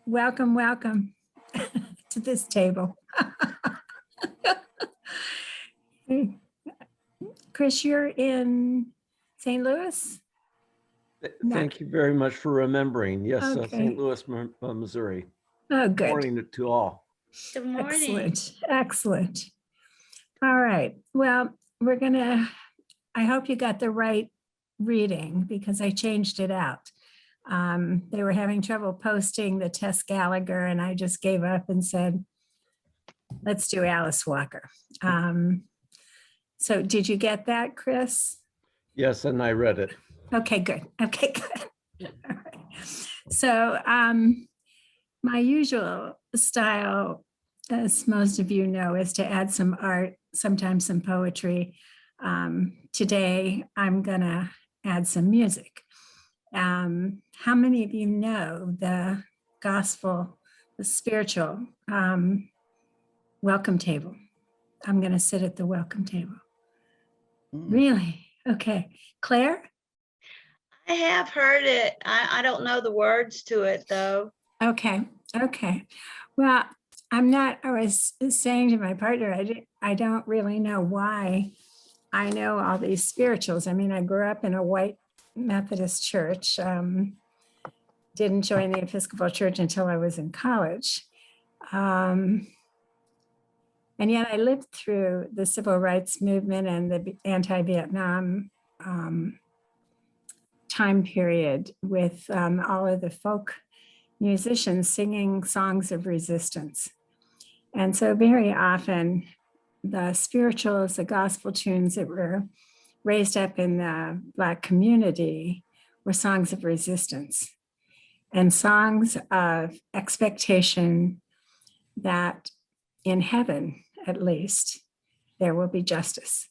welcome, welcome to this table. Chris, you're in St. Louis? No. Thank you very much for remembering. Yes, Okay. St. Louis, Missouri. Oh, good. Morning to all. Good morning. Excellent, excellent. All right, well, I hope you got the right reading because I changed it out. They were having trouble posting the Tess Gallagher and I just gave up and said, let's do Alice Walker. So did you get that, Chris? Yes, and I read it. Okay, good. Okay, good. All right. So my usual style, as most of you know, is to add some art, sometimes some poetry. Today, I'm gonna add some music. How many of you know the gospel, the spiritual welcome table? I'm gonna sit at the welcome table. Really? Okay. Claire? I have heard it. I don't know the words to it though. Okay. Okay. Well, I was saying to my partner, I don't really know why I know all these spirituals. I mean, I grew up in a white Methodist church, didn't join the Episcopal Church until I was in college. And yet I lived through the civil rights movement and the anti-Vietnam time period with all of the folk musicians singing songs of resistance. And so very often the spirituals, the gospel tunes that were raised up in the Black community were songs of resistance and songs of expectation that in heaven, at least, there will be justice,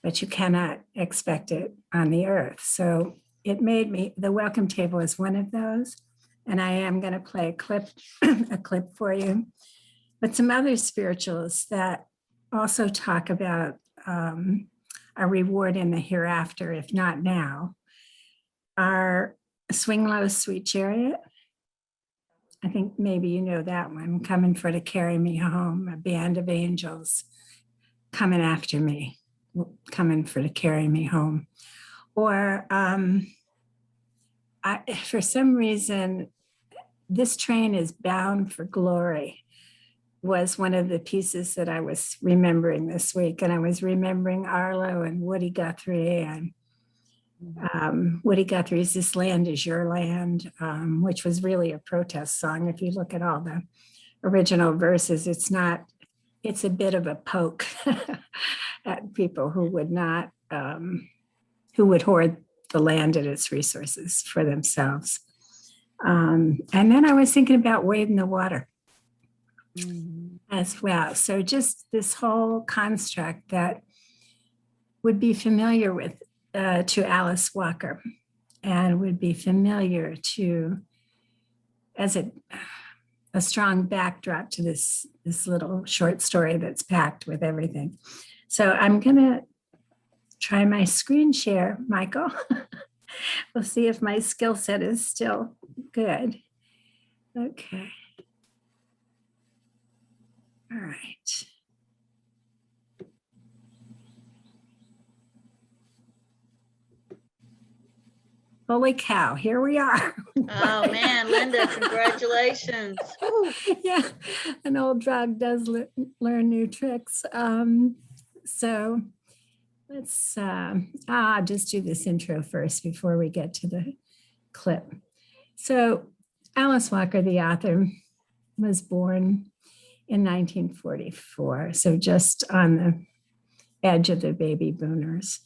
but you cannot expect it on the earth. So it made me, the welcome table is one of those. And I am going to play a clip for you. But some other spirituals that also talk about a reward in the hereafter, if not now, are Swing Low, Sweet Chariot. I think maybe you know that one, Coming for to Carry Me Home, a band of angels coming after me, coming for to carry me home. Or for some reason, This Train is Bound for Glory was one of the pieces that I was remembering this week. And I was remembering Arlo and Woody Guthrie and Woody Guthrie's This Land Is Your Land, which was really a protest song. If you look at all the original verses, it's a bit of a poke at people who would not, who would hoard the land and its resources for themselves. And then I was thinking about Wade in the Water as well. So just this whole construct that would be familiar with to Alice Walker and would be familiar to as a strong backdrop to this little short story that's packed with everything. So I'm gonna try my screen share, Michael. We'll see if my skill set is still good. Okay. All right. Holy cow, here we are. Oh man, Linda, congratulations. Yeah, an old dog does learn new tricks. So let's just do this intro first before we get to the clip. So Alice Walker, the author, was born in 1944, so just on the edge of the baby boomers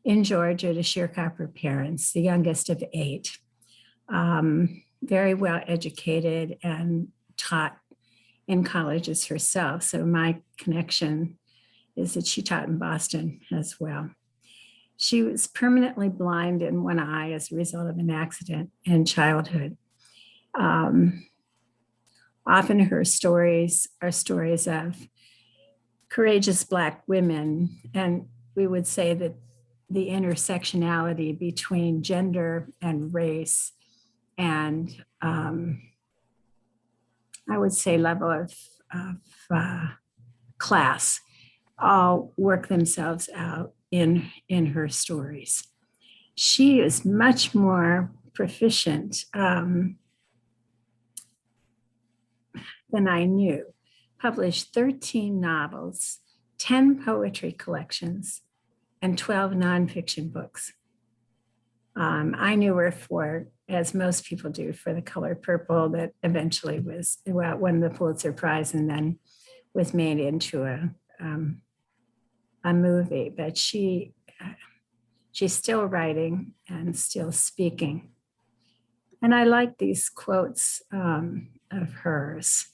in Georgia to sharecropper parents, the youngest of 8, very well educated and taught in colleges herself. So my connection is that she taught in Boston as well. She was permanently blind in one eye as a result of an accident in childhood. Often her stories are stories of courageous Black women, and we would say that the intersectionality between gender and race and I would say, level of class, all work themselves out in her stories. She is much more proficient than I knew. Published 13 novels, 10 poetry collections, and 12 nonfiction books. I knew her for, as most people do, for The Color Purple, that eventually won the Pulitzer Prize and then was made into a movie. But she's still writing and still speaking. And I like these quotes of hers.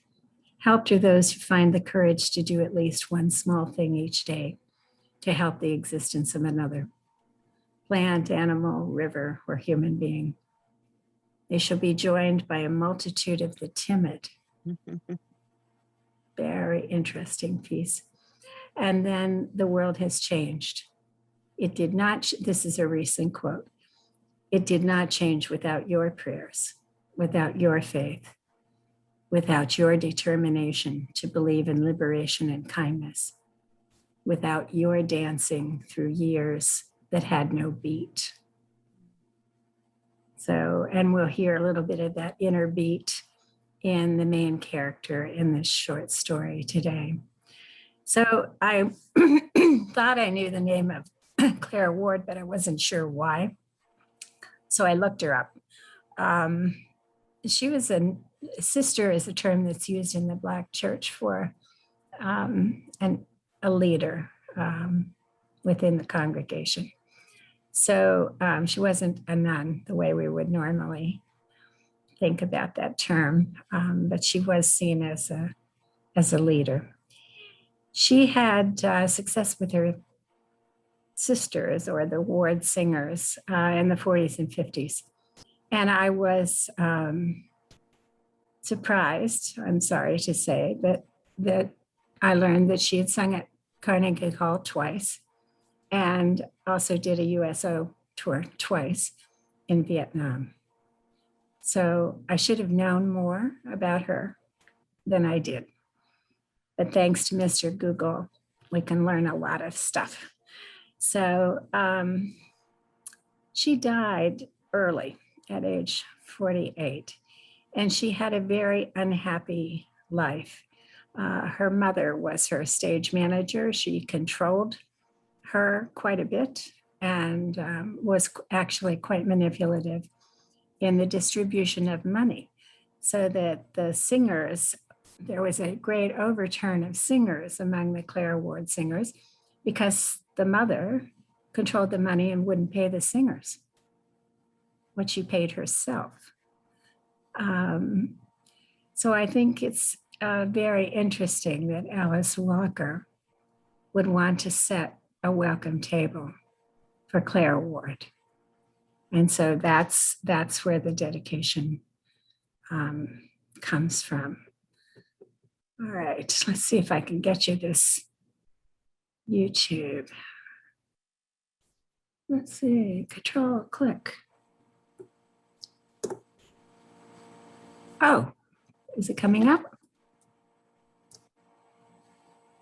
Helped are those who find the courage to do at least one small thing each day to help the existence of another. Plant, animal, river, or human being. They shall be joined by a multitude of the timid. Very interesting piece. And then the world has changed. It did not, this is a recent quote, it did not change without your prayers, without your faith, without your determination to believe in liberation and kindness, without your dancing through years that had no beat. So, and we'll hear a little bit of that inner beat in the main character in this short story today. So I thought I knew the name of Claire Ward, but I wasn't sure why. So I looked her up. She was a sister, is a term that's used in the Black church for a leader within the congregation. So she wasn't a nun the way we would normally think about that term, but she was seen as a leader. She had success with her sisters, or the Ward singers, in the 40s and 50s. And I was surprised, I'm sorry to say, that I learned that she had sung at Carnegie Hall twice and also did a USO tour twice in Vietnam. So I should have known more about her than I did. But thanks to Mr. Google, we can learn a lot of stuff. So she died early at age 48, and she had a very unhappy life. Her mother was her stage manager. She controlled her quite a bit and was actually quite manipulative in the distribution of money, so that the singers, there was a great overturn of singers among the Claire Ward singers because the mother controlled the money and wouldn't pay the singers what she paid herself. So I think it's very interesting that Alice Walker would want to set a welcome table for Claire Ward. And so that's where the dedication comes from. All right, let's see if I can get you this YouTube. Let's see, control click. Oh, is it coming up?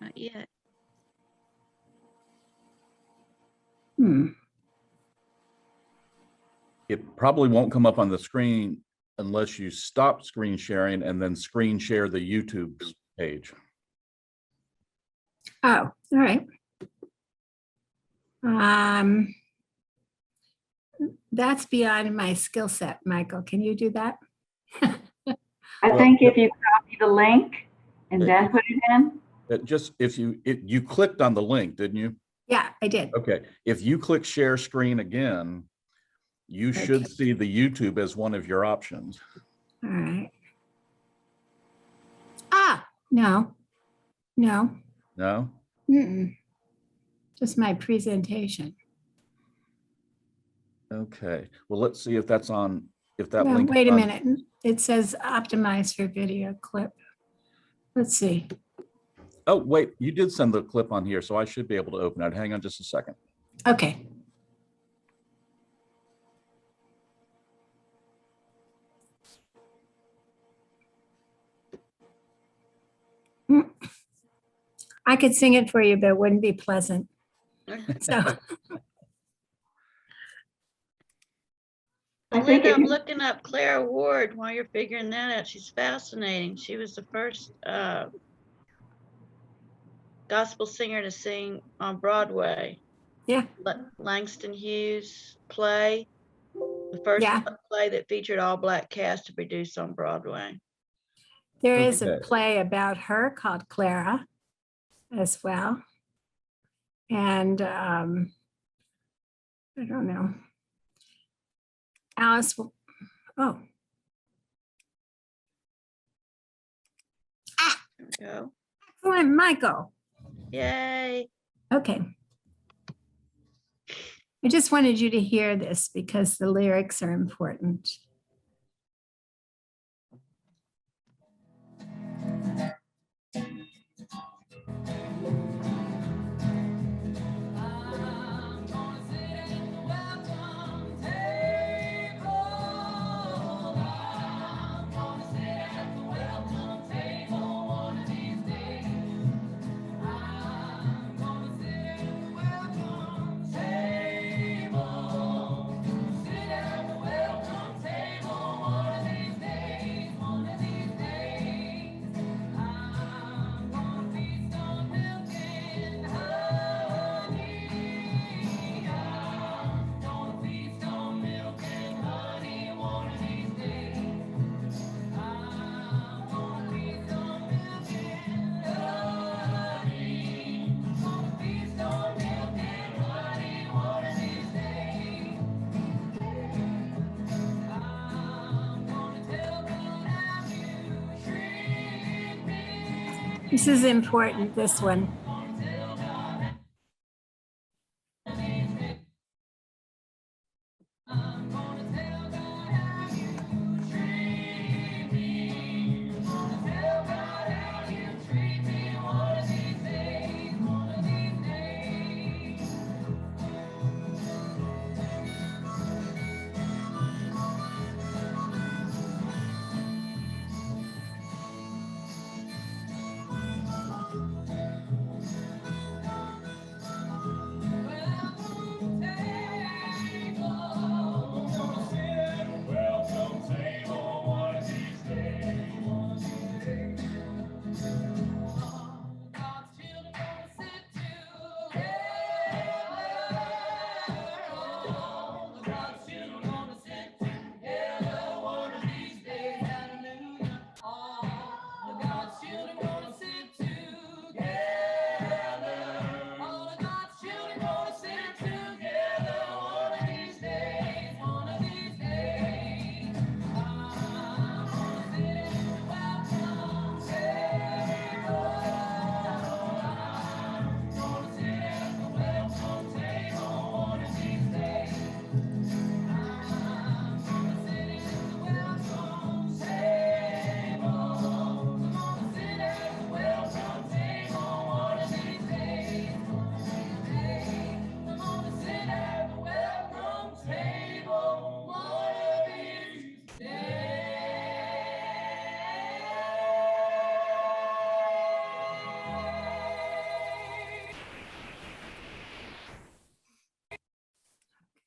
Not yet. It probably won't come up on the screen unless you stop screen sharing and then screen share the YouTube page. Oh, all right. That's beyond my skill set, Michael. Can you do that? I think if you copy the link and then put it in. Just if you clicked on the link, didn't you? Yeah, I did. Okay. If you click share screen again, you should see the YouTube as one of your options. All right. Ah, no. No? Just my presentation. Okay. Well, let's see if that's on, if that link. Wait a minute. It says optimize for video clip. Let's see. Oh, wait, you did send the clip on here, so I should be able to open it. Hang on just a second. Okay. I could sing it for you, but it wouldn't be pleasant. So I think Linda, if I'm you, looking up Clara Ward while you're figuring that out. She's fascinating. She was the first gospel singer to sing on Broadway. yeah, Langston Hughes play, the first yeah. play that featured all black cast to produce on Broadway. There is a Okay. play about her called Clara as well. And I don't know. Alice, oh, There we go. excellent, Michael. Yay. Okay. I just wanted you to hear this because the lyrics are important. This is important, this one.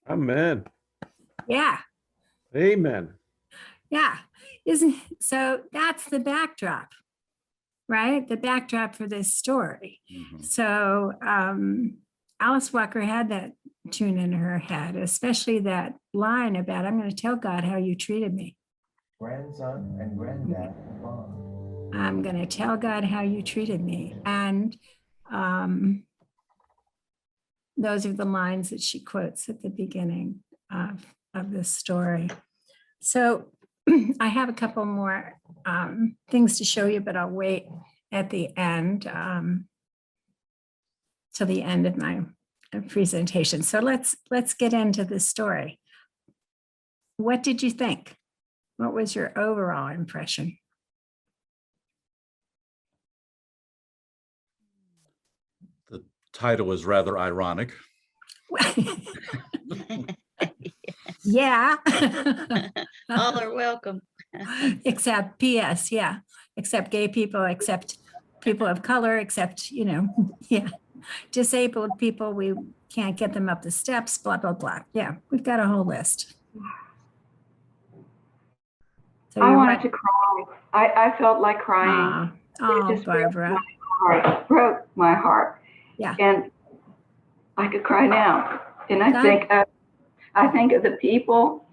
Amen. Yeah, Amen. yeah. Isn't so that's the backdrop, right? The backdrop for this story. Mhm. So Alice Walker had that tune in her head, especially that line about, I'm going to tell God how you treated me. Grandson and granddad bond. I'm going to tell God how you treated me. And those are the lines that she quotes at the beginning of this story. So I have a couple more things to show you, but I'll wait at the end till the end of my presentation. So let's get into the story. What did you think? What was your overall impression? The title is rather ironic. Yeah. All are welcome. Except PS, yeah. Except gay people, except people of color, except, yeah, disabled people, we can't get them up the steps, blah, blah, blah. Yeah, we've got a whole list. So I you're wanted right. to cry. I felt like crying. Oh, It just Barbara. broke my heart. Yeah. And I could cry now. And I God. think of the people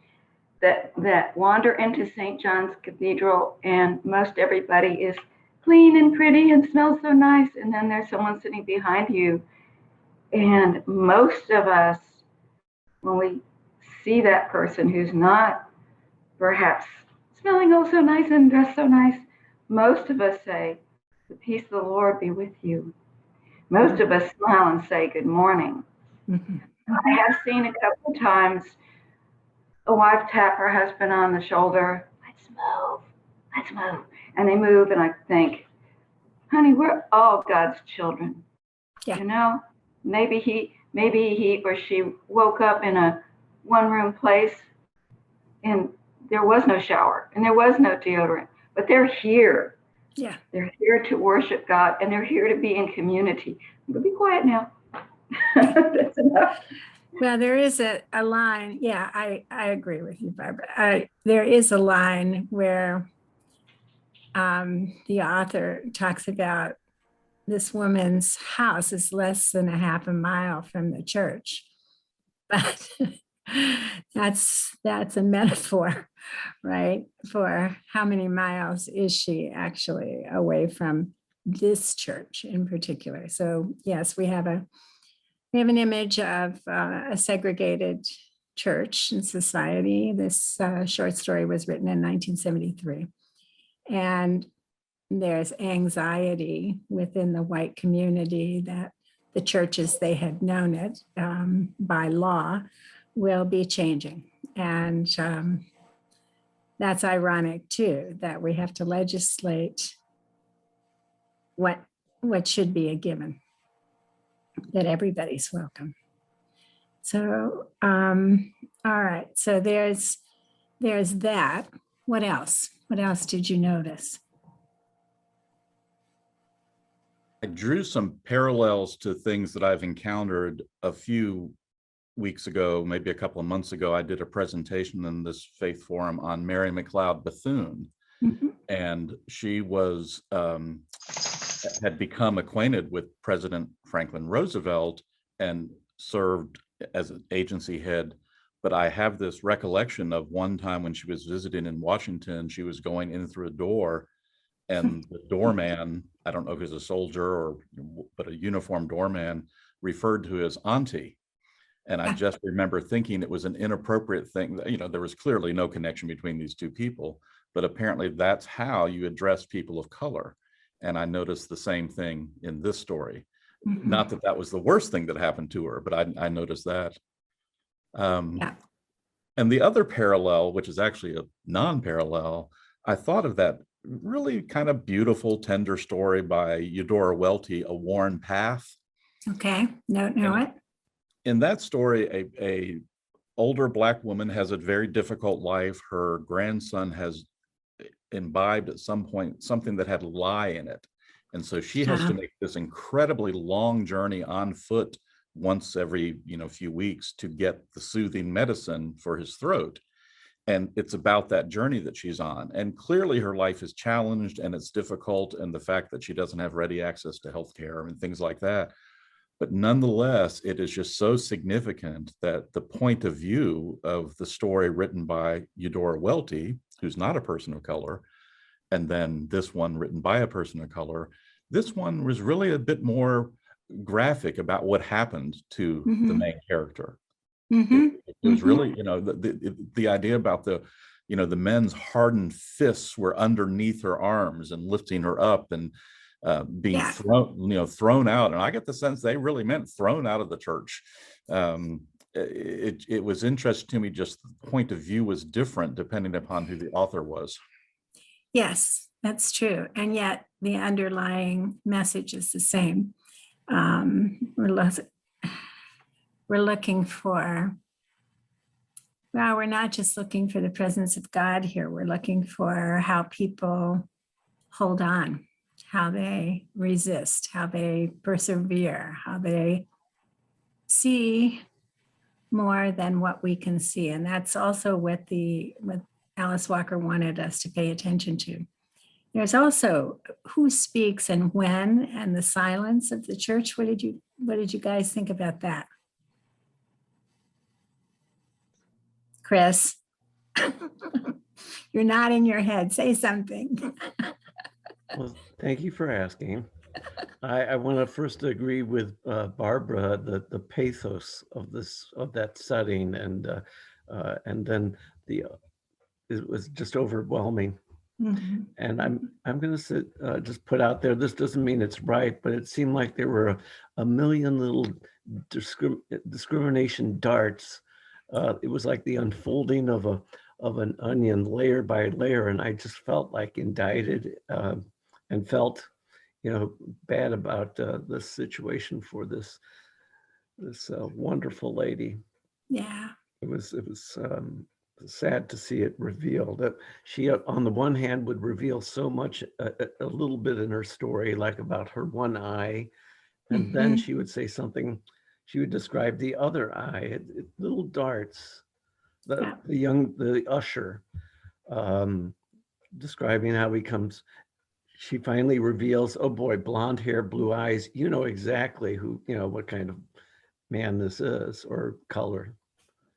that wander into St. John's Cathedral, and most everybody is clean and pretty and smells so nice. And then there's someone sitting behind you. And most of us, when we see that person who's not perhaps smelling oh so nice and dressed so nice, most of us say, the peace of the Lord be with you. Most of us smile and say good morning. Mhm. I have seen a couple of times a wife tap her husband on the shoulder, let's move. And they move, and I think, honey, we're all God's children. Yeah. Maybe he or she woke up in a one-room place and there was no shower and there was no deodorant, but they're here. Yeah. They're here to worship God, and they're here to be in community. I'm gonna be quiet now. That's enough. Well, there is a line. Yeah, I agree with you, Barbara. There is a line where the author talks about this woman's house is less than a half a mile from the church. But that's a metaphor, right? For how many miles is she actually away from this church in particular? So yes, we have an image of a segregated church and society. This short story was written in 1973. And there's anxiety within the white community that the churches they had known it by law will be changing. And that's ironic too, that we have to legislate what should be a given, that everybody's welcome. So, all right, so there's that. What else? What else did you notice? I drew some parallels to things that I've encountered a few weeks ago, maybe a couple of months ago. I did a presentation in this faith forum on Mary McLeod Bethune, and she was had become acquainted with President Franklin Roosevelt and served as an agency head. But I have this recollection of one time when she was visiting in Washington, she was going in through a door, and the doorman, I don't know if he was a soldier but a uniformed doorman, referred to his auntie. And I just remember thinking it was an inappropriate thing. There was clearly no connection between these two people, but apparently that's how you address people of color. And I noticed the same thing in this story. Not that that was the worst thing that happened to her, but I noticed that. And the other parallel, which is actually a non-parallel, I thought of that really kind of beautiful, tender story by Eudora Welty, A Worn Path. Okay, know it. In that story, a older Black woman has a very difficult life. Her grandson has imbibed at some point something that had lye in it. And so she has to make this incredibly long journey on foot once every few weeks to get the soothing medicine for his throat. And it's about that journey that she's on. And clearly her life is challenged and it's difficult, and the fact that she doesn't have ready access to healthcare and things like that. But nonetheless, it is just so significant that the point of view of the story written by Eudora Welty, who's not a person of color, and then this one written by a person of color, this one was really a bit more graphic about what happened to the main character. It was really, the idea about the men's hardened fists were underneath her arms and lifting her up and being thrown out. And I get the sense they really meant thrown out of the church. It was interesting to me, just the point of view was different depending upon who the author was. Yes, that's true. And yet the underlying message is the same. We're looking for, well, we're not just looking for the presence of God here. We're looking for how people hold on, how they resist, how they persevere, how they see more than what we can see. And that's also what Alice Walker wanted us to pay attention to. There's also who speaks and when, and the silence of the church. What did you guys think about that? Chris, you're nodding your head. Say something. Well, thank you for asking. I want to first agree with Barbara, the pathos of that setting, and then it was just overwhelming. Mhm. And I'm going to just put out there, this doesn't mean it's right, but it seemed like there were a million little discrimination darts. It was like the unfolding of an onion layer by layer, and I just felt like indicted and felt, bad about the situation for this wonderful lady. Yeah. It was sad to see it revealed that she, on the one hand, would reveal so much, a little bit in her story, like about her one eye, and then she would say something. She would describe the other eye, little darts. The usher, describing how he comes. She finally reveals, oh boy, blonde hair, blue eyes. You know exactly what kind of man this is, or color.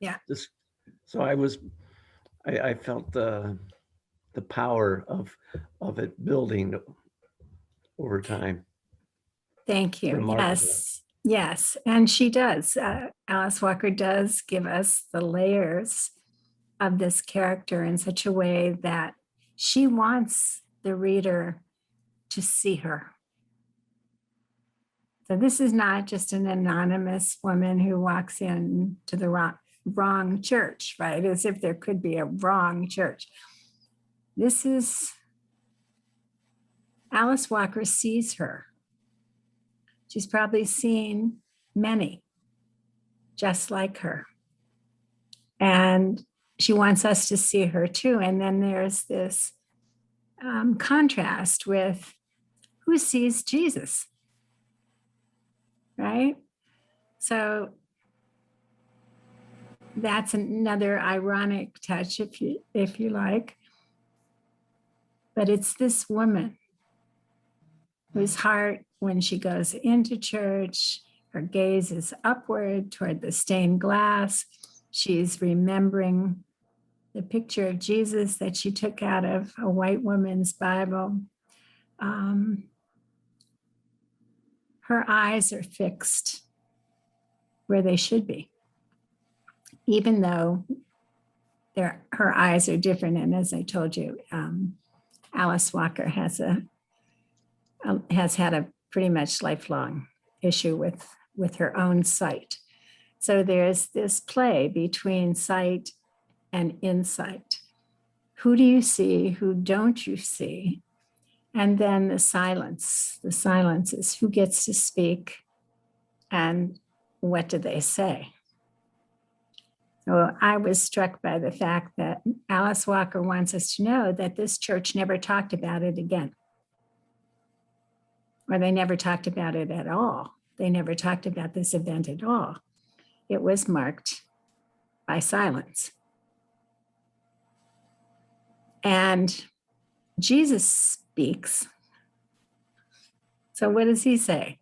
Yeah. So I felt the power of it building over time. Thank you. Remarkable. Yes. And she does. Alice Walker does give us the layers of this character in such a way that she wants the reader to see her. So this is not just an anonymous woman who walks in to the wrong church, right? As if there could be a wrong church. This is Alice Walker sees her. She's probably seen many just like her. And she wants us to see her too. And then there's this contrast with who sees Jesus, right? So that's another ironic touch, if you like. But it's this woman whose heart, when she goes into church, her gaze is upward toward the stained glass. She's remembering the picture of Jesus that she took out of a white woman's Bible. Her eyes are fixed where they should be, even though her eyes are different. And as I told you, Alice Walker has had a pretty much lifelong issue with her own sight. So there's this play between sight and insight. Who do you see? Who don't you see? And then the silence. The silence is who gets to speak and what do they say? So I was struck by the fact that Alice Walker wants us to know that this church never talked about it again. Or they never talked about it at all. They never talked about this event at all. It was marked by silence. And Jesus speaks. So what does he say?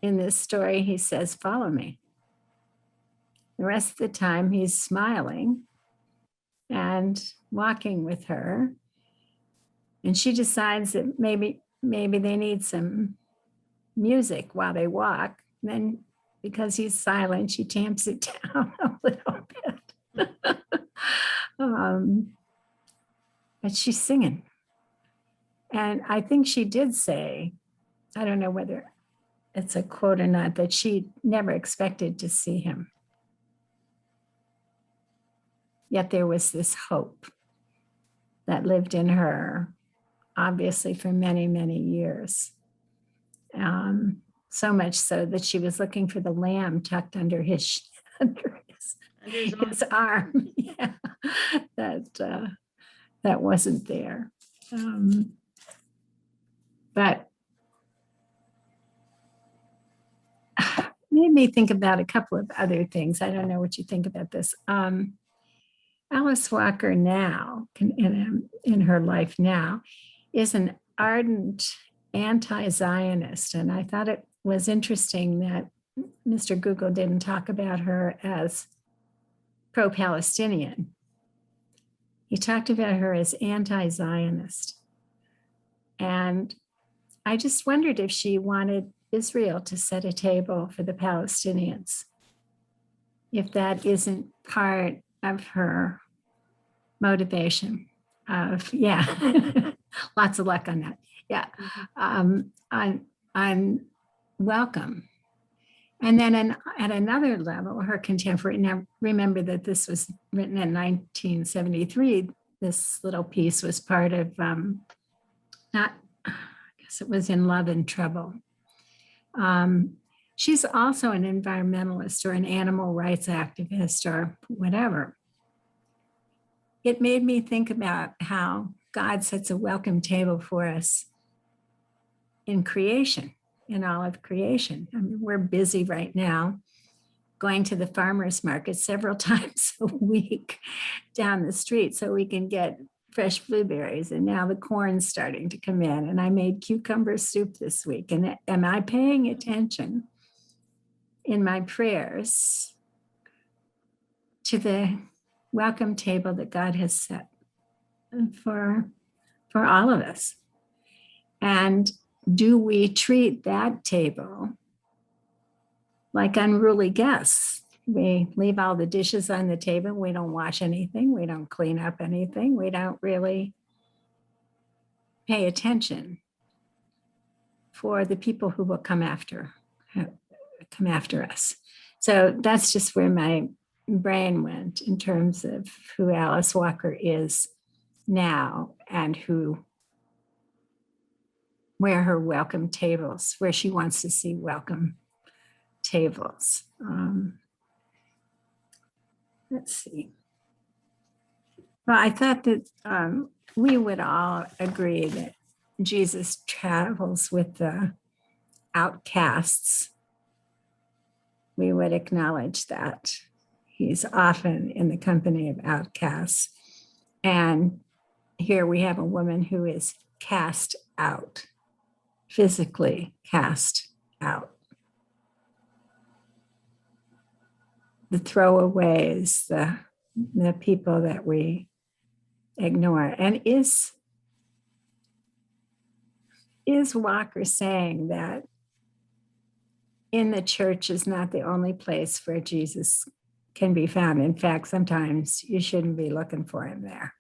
In this story, he says, follow me. The rest of the time, he's smiling and walking with her. And she decides that maybe they need some music while they walk. And then because he's silent, she tamps it down a little bit. But she's singing. And I think she did say, I don't know whether it's a quote or not, that she never expected to see him. Yet there was this hope that lived in her, obviously for many, many years. So much so that she was looking for the lamb tucked under his arm. Yeah. that wasn't there. But made me think about a couple of other things. I don't know what you think about this. Alice Walker now, in her life now, is an ardent anti-Zionist. And I thought it was interesting that Mr. Google didn't talk about her as pro-Palestinian. He talked about her as anti-Zionist. And I just wondered if she wanted Israel to set a table for the Palestinians, if that isn't part of her motivation of, yeah, lots of luck on that. Yeah, on welcome. And then at another level, her contemporary, now remember that this was written in 1973, this little piece was part of, I guess it was In Love and Trouble. She's also an environmentalist or an animal rights activist or whatever. It made me think about how God sets a welcome table for us in creation, in all of creation. I mean, we're busy right now going to the farmer's market several times a week down the street so we can get fresh blueberries. And now the corn's starting to come in. And I made cucumber soup this week. And am I paying attention in my prayers to the welcome table that God has set for all of us? And do we treat that table like unruly guests? We leave all the dishes on the table. We don't wash anything. We don't clean up anything. We don't really pay attention for the people who will come after us. So that's just where my brain went in terms of who Alice Walker is now and where her welcome tables, where she wants to see welcome tables. Let's see. Well, I thought that we would all agree that Jesus travels with the outcasts. We would acknowledge that he's often in the company of outcasts. And here we have a woman who is cast out, physically cast out. The throwaways, the people that we ignore. And is Walker saying that in the church is not the only place where Jesus can be found? In fact, sometimes you shouldn't be looking for him there,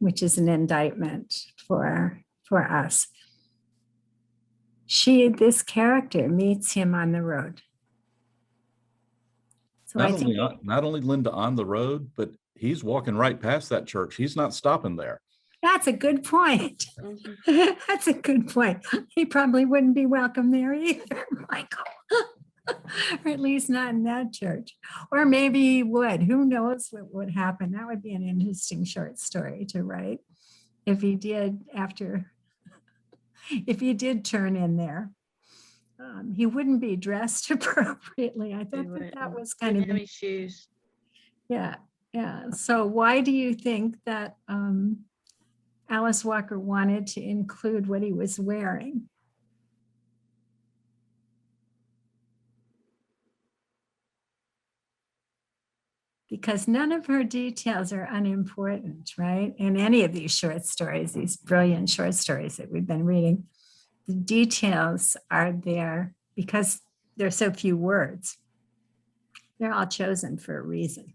which is an indictment for us. This character meets him on the road. So not only Linda on the road, but he's walking right past that church. He's not stopping there. That's a good point. That's a good point. He probably wouldn't be welcome there either, Michael. Or at least not in that church. Or maybe he would. Who knows what would happen? That would be an interesting short story to write if he did turn in there. He wouldn't be dressed appropriately. I thought that was kind of any shoes. Yeah. So why do you think that Alice Walker wanted to include what he was wearing? Because none of her details are unimportant, right? In any of these short stories, these brilliant short stories that we've been reading, the details are there because there's so few words. They're all chosen for a reason.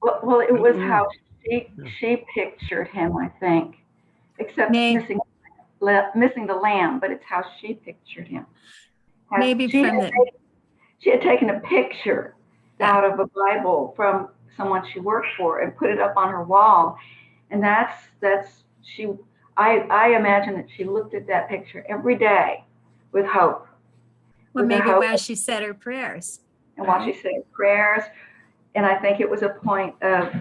Well, it was how she pictured him, I think, except missing the lamb, but it's how she pictured him. She had taken a picture out of a Bible from someone she worked for and put it up on her wall, and I imagine that she looked at that picture every day with hope. Well, maybe while she said her prayers. And while she said her prayers, and I think it was a point of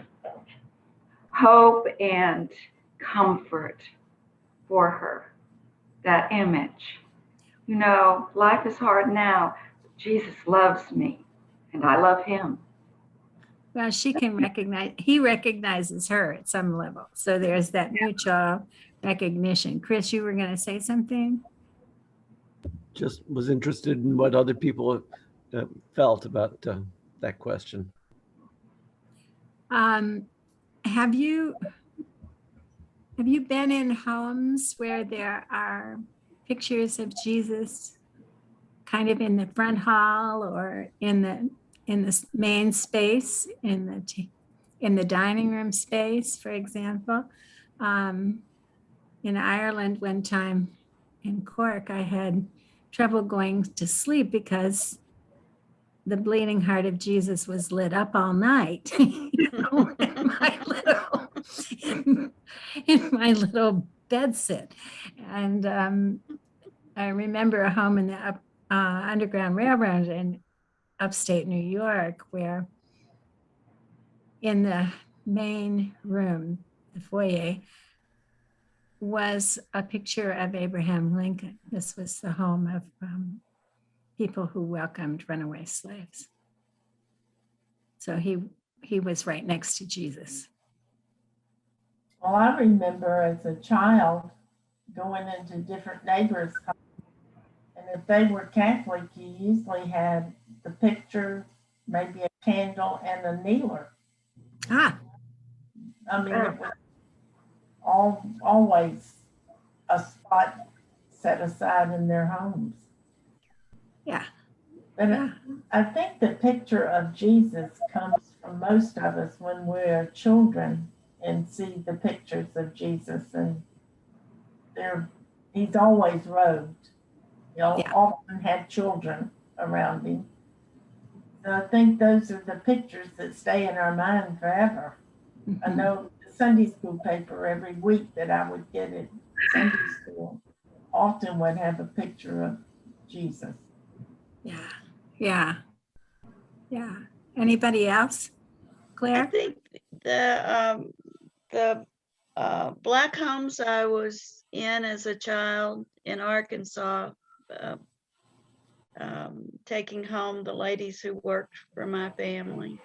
hope and comfort for her, that image. You know, life is hard now. But Jesus loves me and I love him. Well, she can recognize, he recognizes her at some level. So there's that mutual recognition. Chris, you were going to say something? Just was interested in what other people felt about that question. Have you been in homes where there are pictures of Jesus kind of in the front hall or in the main space, in the dining room space, for example? In Ireland one time in Cork, I had trouble going to sleep because the bleeding heart of Jesus was lit up all night, you know, in my little bedsit. And I remember a home in the Underground Railroad in upstate New York, where in the main room, the foyer, was a picture of Abraham Lincoln. This was the home of people who welcomed runaway slaves. So he was right next to Jesus. Well, I remember as a child going into different neighbors' homes, and if they were Catholic, you usually had the picture, maybe a candle, and a kneeler. Ah, I mean, it was always a spot set aside in their homes. yeah. But Yeah. I think the picture of Jesus comes from most of us when we're children and see the pictures of Jesus, and he's always robed. You know, Yeah. often had children around him. So I think those are the pictures that stay in our mind forever. I Mhm. know the Sunday school paper every week that I would get at Sunday school often would have a picture of Jesus. Yeah. Yeah. Yeah. Anybody else? I Claire? think the black homes I was in as a child in Arkansas, taking home the ladies who worked for my family.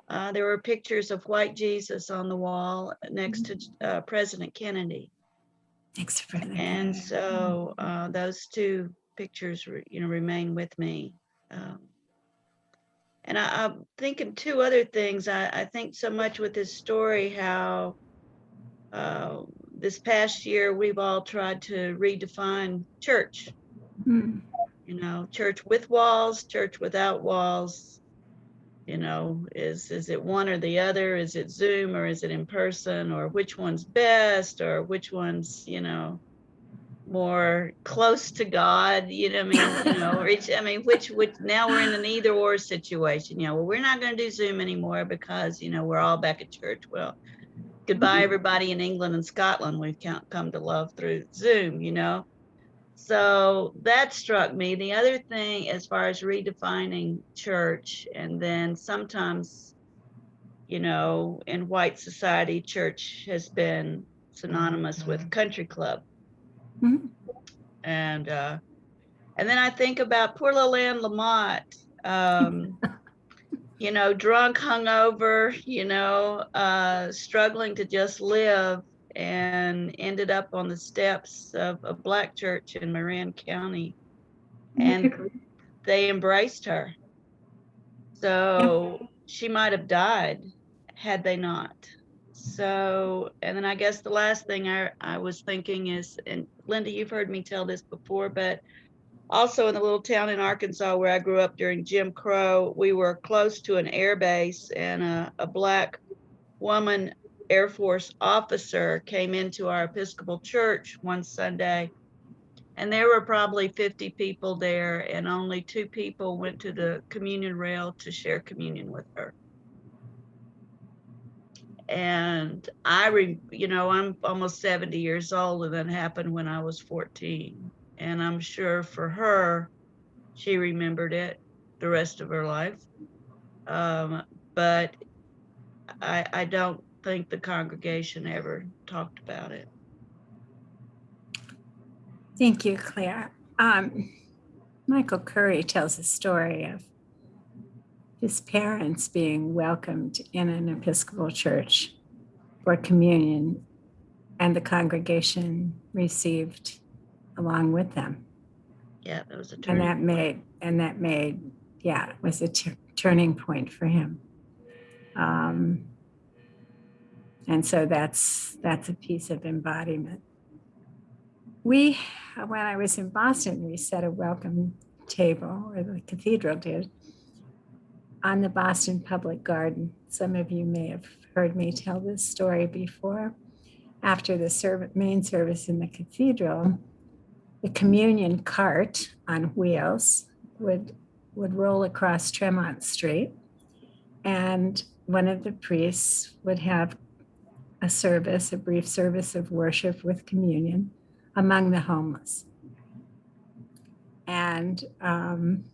There were pictures of white Jesus on the wall next to President Kennedy. Thanks for that. And so those two pictures, remain with me. And I'm thinking two other things. I think so much with this story how this past year we've all tried to redefine church. Mm. Church with walls, church without walls. Is it one or the other? Is it Zoom or is it in person? Or which one's best? Or which one's more close to God, which now we're in an either or situation. Well, we're not going to do Zoom anymore because, we're all back at church. Well, goodbye, everybody in England and Scotland we've come to love through Zoom, So that struck me. The other thing, as far as redefining church, and then sometimes, in white society, church has been synonymous with country club. Mhm. And then I think about poor little Anne Lamott, drunk, hungover, struggling to just live, and ended up on the steps of a black church in Marin County, and they embraced her. So she might have died had they not. So, and then I guess the last thing I was thinking is, and Linda, you've heard me tell this before, but also in the little town in Arkansas where I grew up during Jim Crow, we were close to an air base, and a black woman Air Force officer came into our Episcopal church one Sunday, and there were probably 50 people there, and only 2 people went to the communion rail to share communion with her. And I'm almost 70 years old, and that happened when I was 14. And I'm sure for her, she remembered it the rest of her life. But I don't think the congregation ever talked about it. Thank you, Claire. Michael Curry tells a story of his parents being welcomed in an Episcopal church for communion, and the congregation received along with them. Yeah, that was a And turn. that made, yeah, it was a turning point for him. And so that's a piece of embodiment. When I was in Boston, we set a welcome table, or the cathedral did, on the Boston Public Garden. Some of you may have heard me tell this story before. After the main service in the cathedral, the communion cart on wheels would roll across Tremont Street, and one of the priests would have a brief service of worship with communion among the homeless. And trying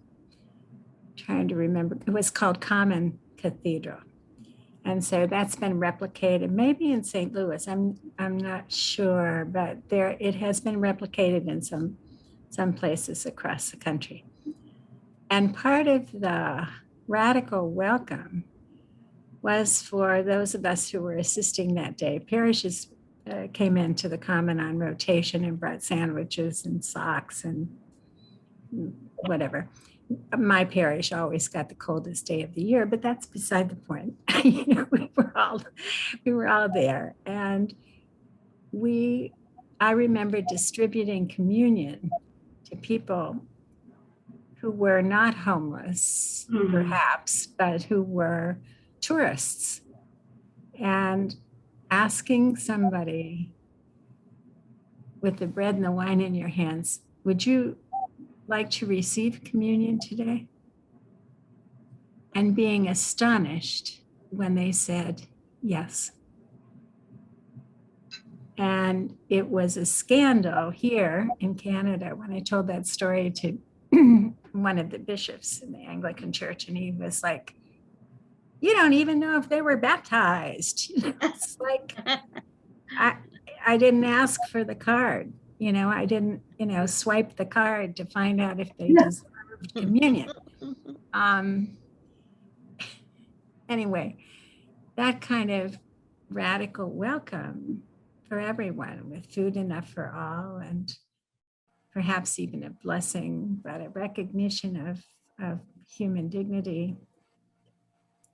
to remember, it was called Common Cathedral. And so that's been replicated, maybe in St. Louis. I'm not sure, but it has been replicated in some places across the country. And part of the radical welcome was for those of us who were assisting that day. Parishes came into the common on rotation and brought sandwiches and socks and whatever. My parish always got the coldest day of the year, but that's beside the point. We were all there, and I remember distributing communion to people who were not homeless, perhaps, but who were tourists, and asking somebody with the bread and the wine in your hands, would you like to receive communion today? And being astonished when they said yes. And it was a scandal here in Canada when I told that story to one of the bishops in the Anglican Church, and he was like, you don't even know if they were baptized. It's like, I didn't ask for the card. I didn't, swipe the card to find out if they deserved communion. Anyway, that kind of radical welcome for everyone, with food enough for all, and perhaps even a blessing, but a recognition of human dignity,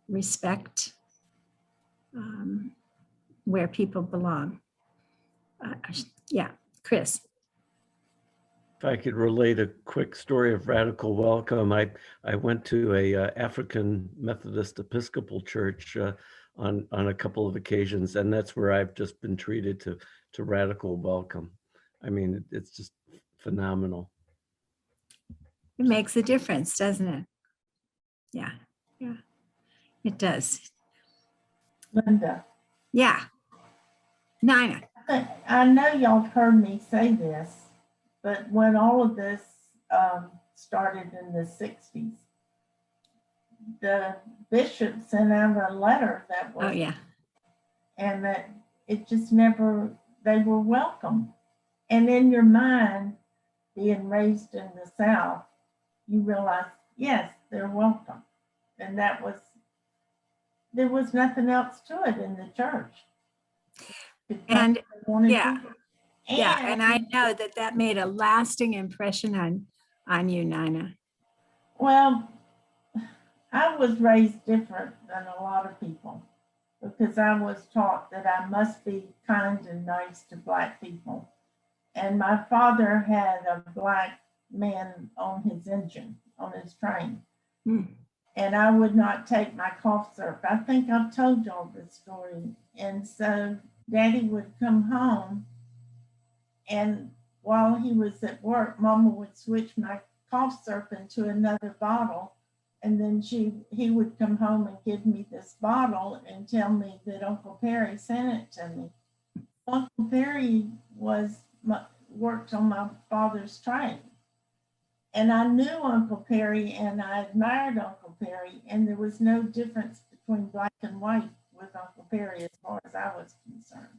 respect, where people belong. Yeah, Chris. If I could relate a quick story of radical welcome, I went to a African Methodist Episcopal church on a couple of occasions, and that's where I've just been treated to radical welcome. I mean, it's just phenomenal. It makes a difference, doesn't it? Yeah, it does. Linda. Yeah, Nina. I know y'all have heard me say this, but when all of this started in the 60s, the bishop sent out a letter that was, and that it just never, they were welcome. And in your mind, being raised in the South, you realize, yes, they're welcome. And there was nothing else to it in the church. And and I know that made a lasting impression on you, Nina. Well, I was raised different than a lot of people, because I was taught that I must be kind and nice to Black people. And my father had a Black man on his engine, on his train. And I would not take my cough syrup. I think I've told y'all this story. And so Daddy would come home, and while he was at work, Mama would switch my cough syrup into another bottle. And then he would come home and give me this bottle and tell me that Uncle Perry sent it to me. Uncle Perry worked on my father's train. And I knew Uncle Perry and I admired Uncle Perry, and there was no difference between Black and white with Uncle Perry as far as I was concerned,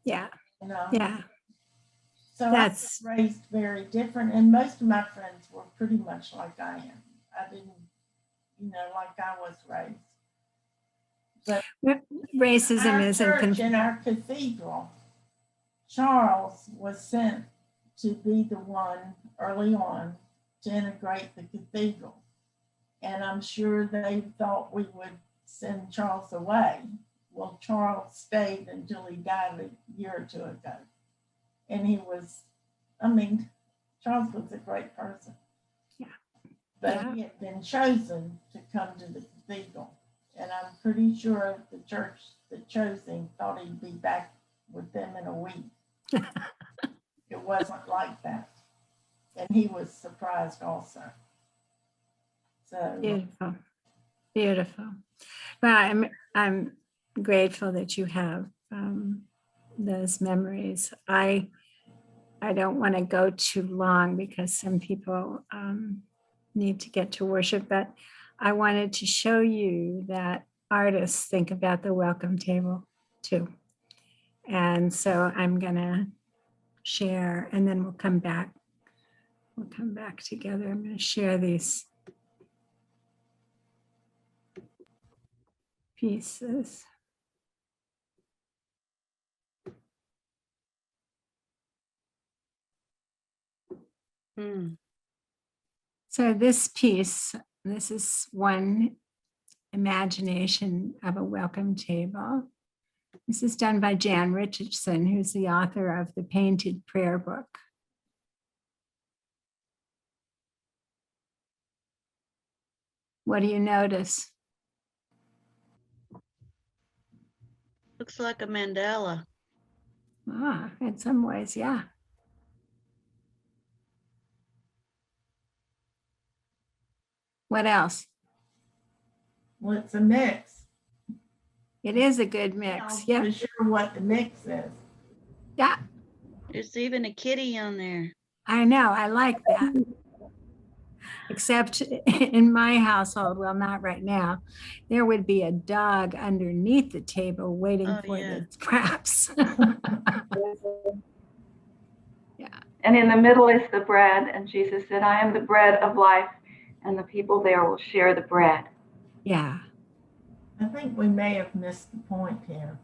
Yeah. you know? Yeah. So That's I was raised very different, and most of my friends were pretty much like I am. I didn't, you know, like I was raised. But racism our isn't church in our cathedral, Charles was sent to be the one early on to integrate the cathedral. And I'm sure they thought we would send Charles away. Well, Charles stayed until he died a year or two ago. And he was, I mean, Charles was a great person. Yeah. But Yeah. he had been chosen to come to the cathedral. And I'm pretty sure the church that chose him thought he'd be back with them in a week. It wasn't like that. And he was surprised also. So beautiful. Beautiful. Well, I'm grateful that you have those memories. I don't want to go too long because some people need to get to worship, but I wanted to show you that artists think about the welcome table too. And so I'm gonna share, and then we'll come back. We'll come back together. I'm gonna share these pieces. Hmm. So this piece, this is one imagination of a welcome table. This is done by Jan Richardson, who's the author of the Painted Prayer Book. What do you notice? Looks like a mandala. Ah, in some ways, yeah. What else? well, it's a mix. It is a good I'm mix. not Yeah, sure what the mix is. yeah, There's even a kitty on there. I know. I like that. Except in my household, well, not right now, there would be a dog underneath the table waiting Oh, for yeah. the scraps. And in the middle is the bread, and Jesus said, I am the bread of life, and the people there will share the bread. Yeah. I think we may have missed the point here.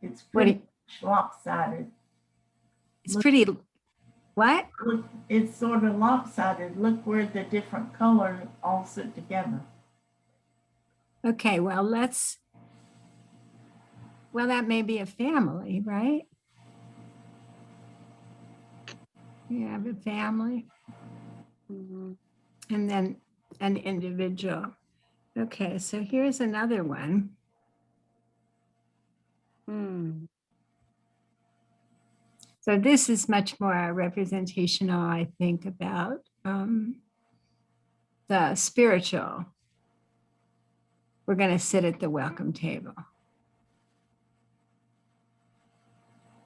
It's What do pretty lopsided. It's pretty, what? Look, it's sort of lopsided. Look where the different colors all sit together. Okay, well, that may be a family, right? You have a family Mhm. and then an individual. Okay, so here's another one. Hmm. So this is much more representational, I think, about the spiritual. We're going to sit at the welcome table.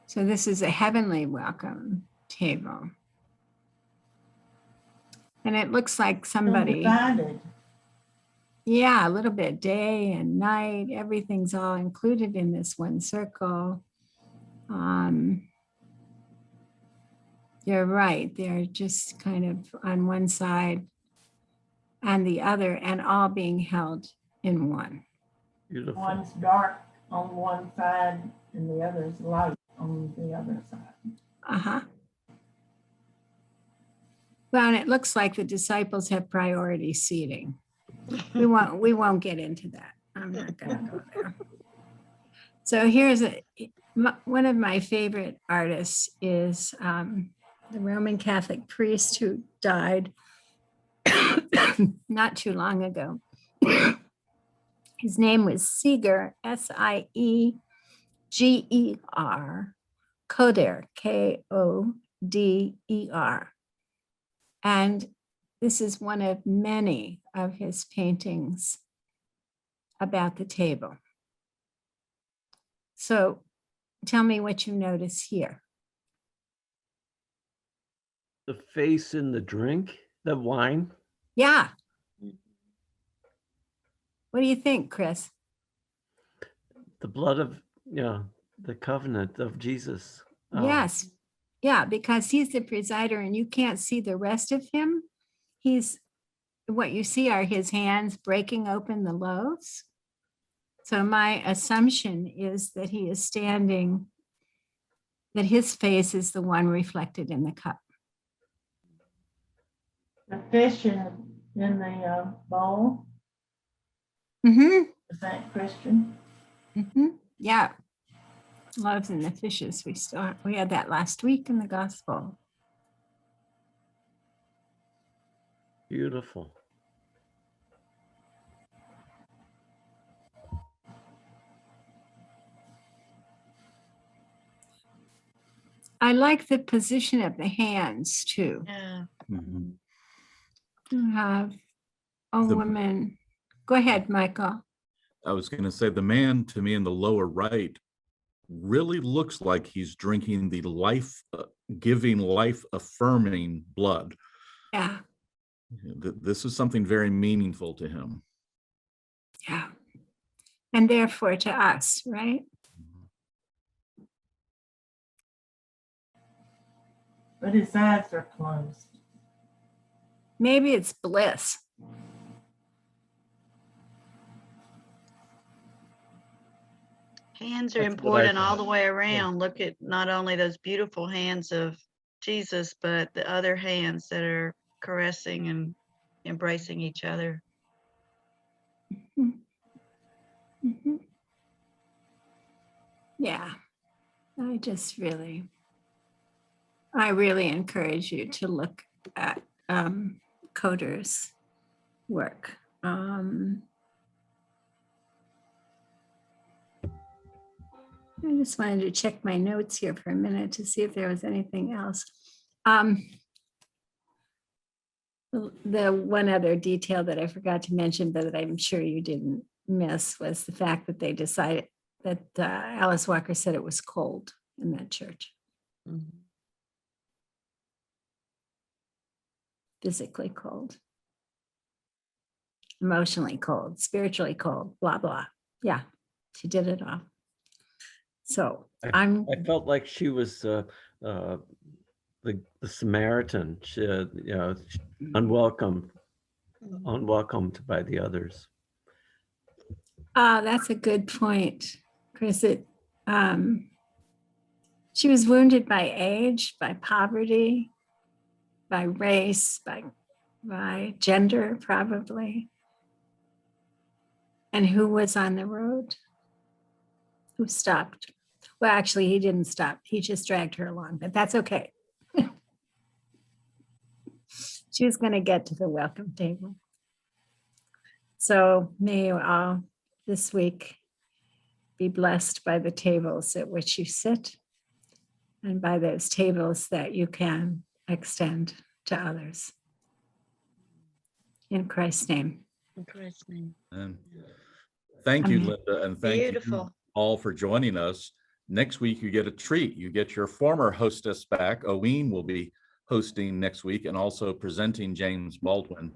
So this is a heavenly welcome table. And it looks like somebody, Divided. yeah, a little bit day and night, everything's all included in this one circle. You're right, they're just kind of on one side and the other, and all being held in one. Beautiful. One's dark on one side and the other's light on the other side. Uh-huh. Well, and it looks like the disciples have priority seating. We won't get into that. I'm not gonna go there. So here's one of my favorite artists is the Roman Catholic priest who died not too long ago. His name was Seeger, Sieger, Koder, Koder. And this is one of many of his paintings about the table. So tell me what you notice here. The face in the drink, the wine. Yeah. What do you think, Chris? the blood of, the covenant of Jesus. Yes. Yeah, because he's the presider and you can't see the rest of him. What you see are his hands breaking open the loaves. So my assumption is that he is standing, that his face is the one reflected in the cup. The fish in the bowl, Mm-hmm. is that Christian? Mm-hmm. Yeah. Loaves and the fishes. We had that last week in the gospel. Beautiful. I like the position of the hands too. Yeah. Mhm. You have a The- woman. Go ahead, Michael. I was going to say the man to me in the lower right really looks like he's drinking the life-giving, life-affirming blood. Yeah. This is something very meaningful to him. Yeah. And therefore to us, right? But his eyes are closed. Maybe it's bliss. Hands are That's what I important all thought. the way around. Look at not only those beautiful hands of Jesus, but the other hands that are caressing and embracing each other. Mhm. Yeah. I really encourage you to look at Coder's work. I just wanted to check my notes here for a minute to see if there was anything else. The one other detail that I forgot to mention, but that I'm sure you didn't miss, was the fact that they decided that Alice Walker said it was cold in that church, Mhm. physically cold, emotionally cold, spiritually cold, blah, blah. Yeah, she did it all. So I felt like she was the Samaritan, unwelcomed by the others. that's a good point, Chris. She was wounded by age, by poverty, by race, by gender, probably. And who was on the road? Who stopped? Well, actually, he didn't stop. He just dragged her along, but that's okay. She was going to get to the welcome table. So may you all this week be blessed by the tables at which you sit and by those tables that you can extend to others. In Christ's name. In Christ's name. And thank you, Amen. Linda, and thank you Beautiful. all for joining us. Next week, you get a treat. You get your former hostess back. Oween will be hosting next week and also presenting James Baldwin.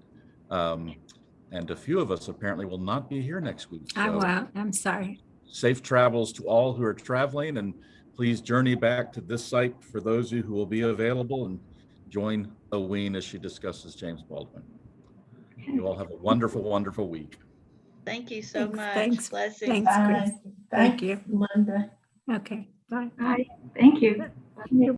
And a few of us apparently will not be here next week. Oh, So wow. I'm sorry. safe travels to all who are traveling, and please journey back to this site for those of you who will be available and join Oween as she discusses James Baldwin. You all have a wonderful, wonderful week. Thank you so much. Thanks. Blessings. Thanks, Chris. Bye. Thank you. you, Linda. Okay, bye. Bye. Thank you.